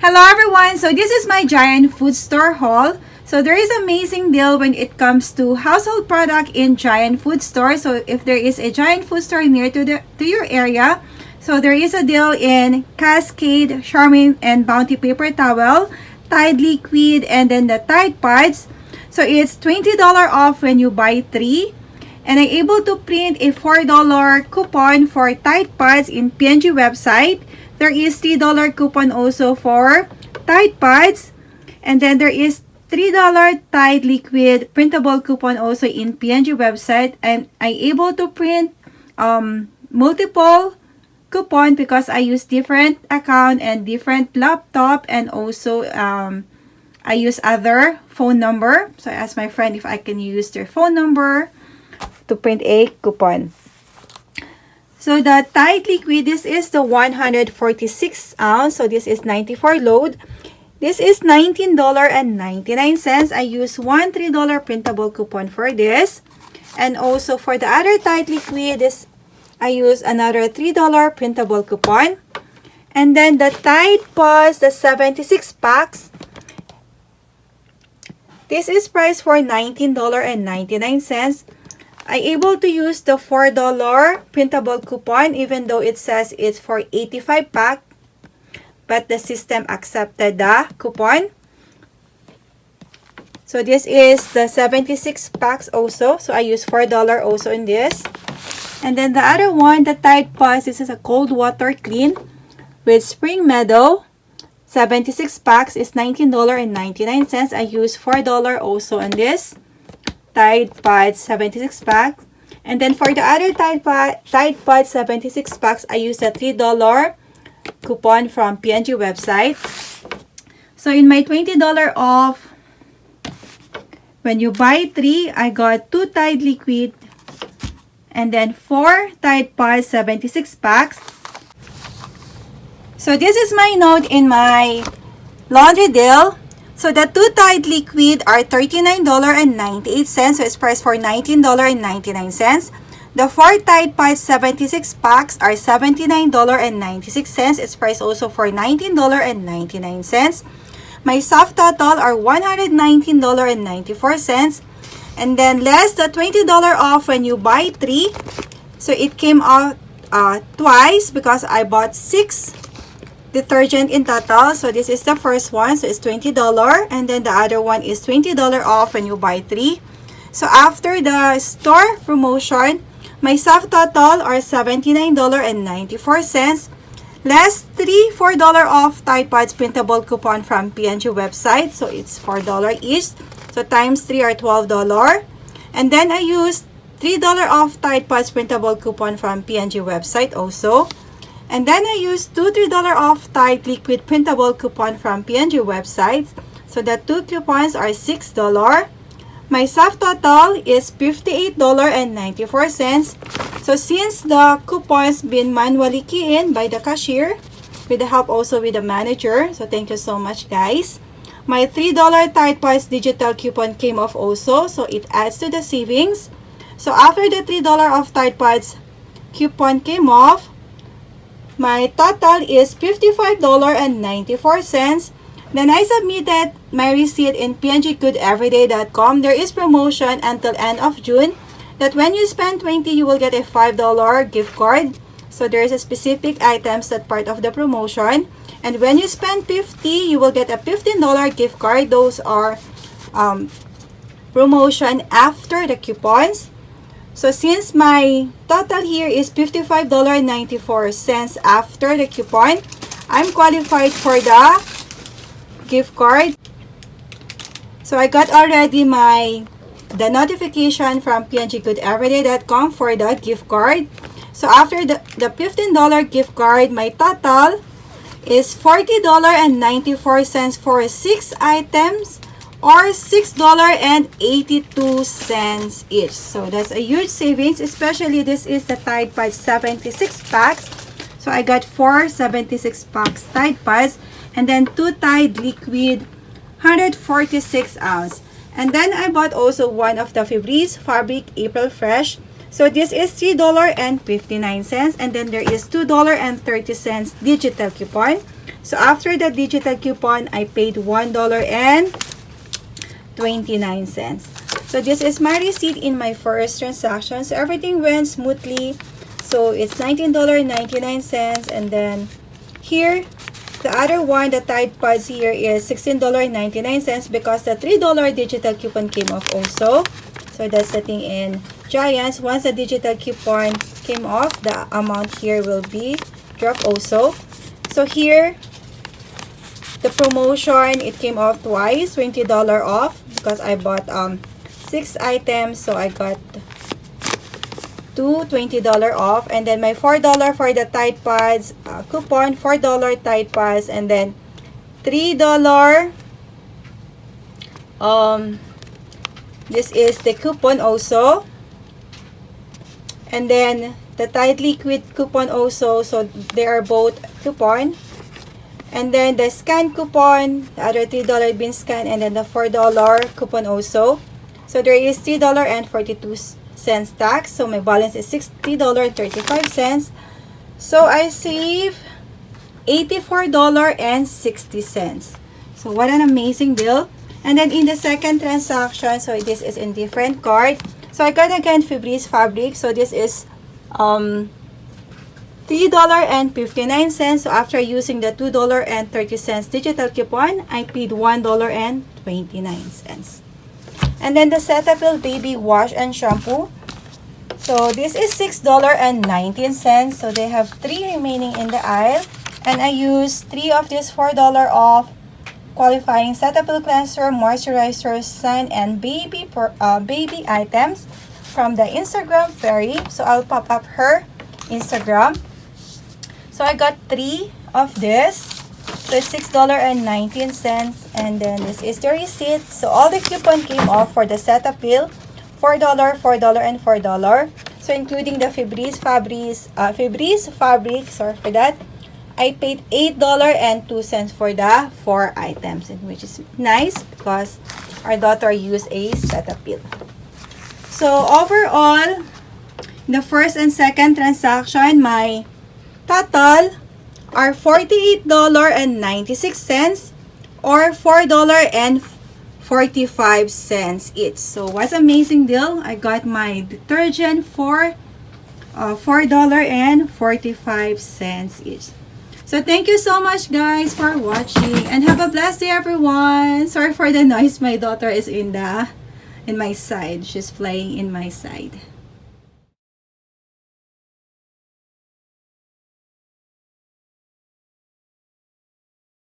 Hello everyone! So this is my Giant Food Store haul. So there is amazing deal when it comes to household product in Giant Food Store. So if there is a Giant Food Store near to your area, so there is a deal in Cascade, Charmin, and Bounty paper towel, Tide liquid, and then the Tide pods. So it's $20 off when you buy 3. And I'm able to print a $4 coupon for Tide pods in PNG website. There is $3 coupon also for Tide pods. And then there is $3 Tide liquid printable coupon also in PNG website. And I'm able to print multiple coupon because I use different account and different laptop, and also I use other phone number. So I asked my friend if I can use their phone number to print a coupon. So the Tide liquid, this is the 146 ounce. So this is 94 load. This is $19.99. I use one $3 printable coupon for this. And also for the other Tide liquid, this I use another $3 printable coupon. And then the Tide Pods, the 76 packs. This is priced for $19.99. I'm able to use the $4 printable coupon even though it says it's for 85 pack. But the system accepted the coupon. So this is the 76 packs also. So I use $4 also in this. And then the other one, the Tide Pods, this is a cold water clean with Spring Meadow. 76 packs is $19.99. I use $4 also on this Tide Pods 76 packs. And then for the other Tide Pods 76 packs, I use the $3 coupon from PNG website. So in my $20 off, when you buy 3, I got 2 Tide liquid and then 4 Tide Pods 76 packs. So this is my note in my laundry deal. So the 2 Tide liquid are $39.98. So it's priced for $19.99. The 4 Tide Pods 76 packs are $79.96. It's priced also for $19.99. My soft total are $119.94. And then less the $20 off when you buy 3. So it came out twice because I bought 6 detergent in total. So this is the first one. So it's $20. And then the other one is $20 off when you buy 3. So after the store promotion, my soft total are $79.94. Less 3 $4 off Tide Pods printable coupon from PNG website. So it's $4 each. So times 3 are $12. And then I used $3 off Tide Pods printable coupon from PNG website also. And then I used $2 $3 off Tide liquid printable coupon from PNG website. So the 2 coupons are $6. My soft total is $58.94. So since the coupons been manually key in by the cashier, with the help also with the manager, so thank you so much guys. My $3 Tide Pods digital coupon came off also, so it adds to the savings. So after the $3 off Tide Pods coupon came off, my total is $55.94. Then I submitted my receipt in pnggoodeveryday.com. There is promotion until end of June that when you spend $20, you will get a $5 gift card. So there is a specific items that part of the promotion. And when you spend $50, you will get a $15 gift card. Those are promotion after the coupons. So since my total here is $55.94 after the coupon, I'm qualified for the gift card. So I got already the notification from pnggoodeveryday.com for the gift card. So after the $15 gift card, my total is $40.94 for 6 items or $6.82 each. So that's a huge savings, especially this is the Tide Pods 76 packs. So I got 4 76 packs Tide Pods and then 2 Tide liquid 146 ounce. And then I bought also one of the Febreze Fabric April Fresh. So this is $3.59, and then there is $2.30 digital coupon. So after the digital coupon, I paid $1.29. So this is my receipt in my first transaction. So everything went smoothly. So it's $19.99. And then here, the other one, the Tide Pods here is $16.99 because the $3 digital coupon came off also. So that's the thing in Giants. Once the digital coupon came off, the amount here will be dropped also. So here, the promotion, it came off twice, $20 off because I bought 6 items. So I got two $20 off, and then my $4 for the Tide Pods coupon, $4 Tide Pods, and then $3 this is the coupon also, and then the Tide Liquid coupon also. So they are both coupon, and then the scan coupon, the other $3 bin scan, and then the $4 coupon also. So there is $3.42 tax. So my balance is $60.35. So I save $84.60. So what an amazing deal. And then in the second transaction, so this is in different card. So I got again Febreze fabric. So this is $3.59. So after using the $2.30 digital coupon, I paid $1.29. And then the Cetaphil Baby Wash and Shampoo. So this is $6.19. So they have 3 remaining in the aisle. And I used 3 of this $4 off qualifying Cetaphil Cleanser, Moisturizer, Sun, and baby items from the Instagram Fairy. So I'll pop up her Instagram. So I got 3 of this. So it's $6.19, and then this is the receipt. So all the coupon came off for the Cetaphil, $4, $4, and $4. So including the Febreze fabric, sorry for that, I paid $8.02 for the 4 items, which is nice because our daughter used a Cetaphil. So overall, the first and second transaction, my total are $48.96 or $4.45 each. So what's amazing deal? I got my detergent for $4.45 each. So thank you so much guys for watching, and have a blessed day everyone. Sorry for the noise, my daughter is in my side. She's playing in my side.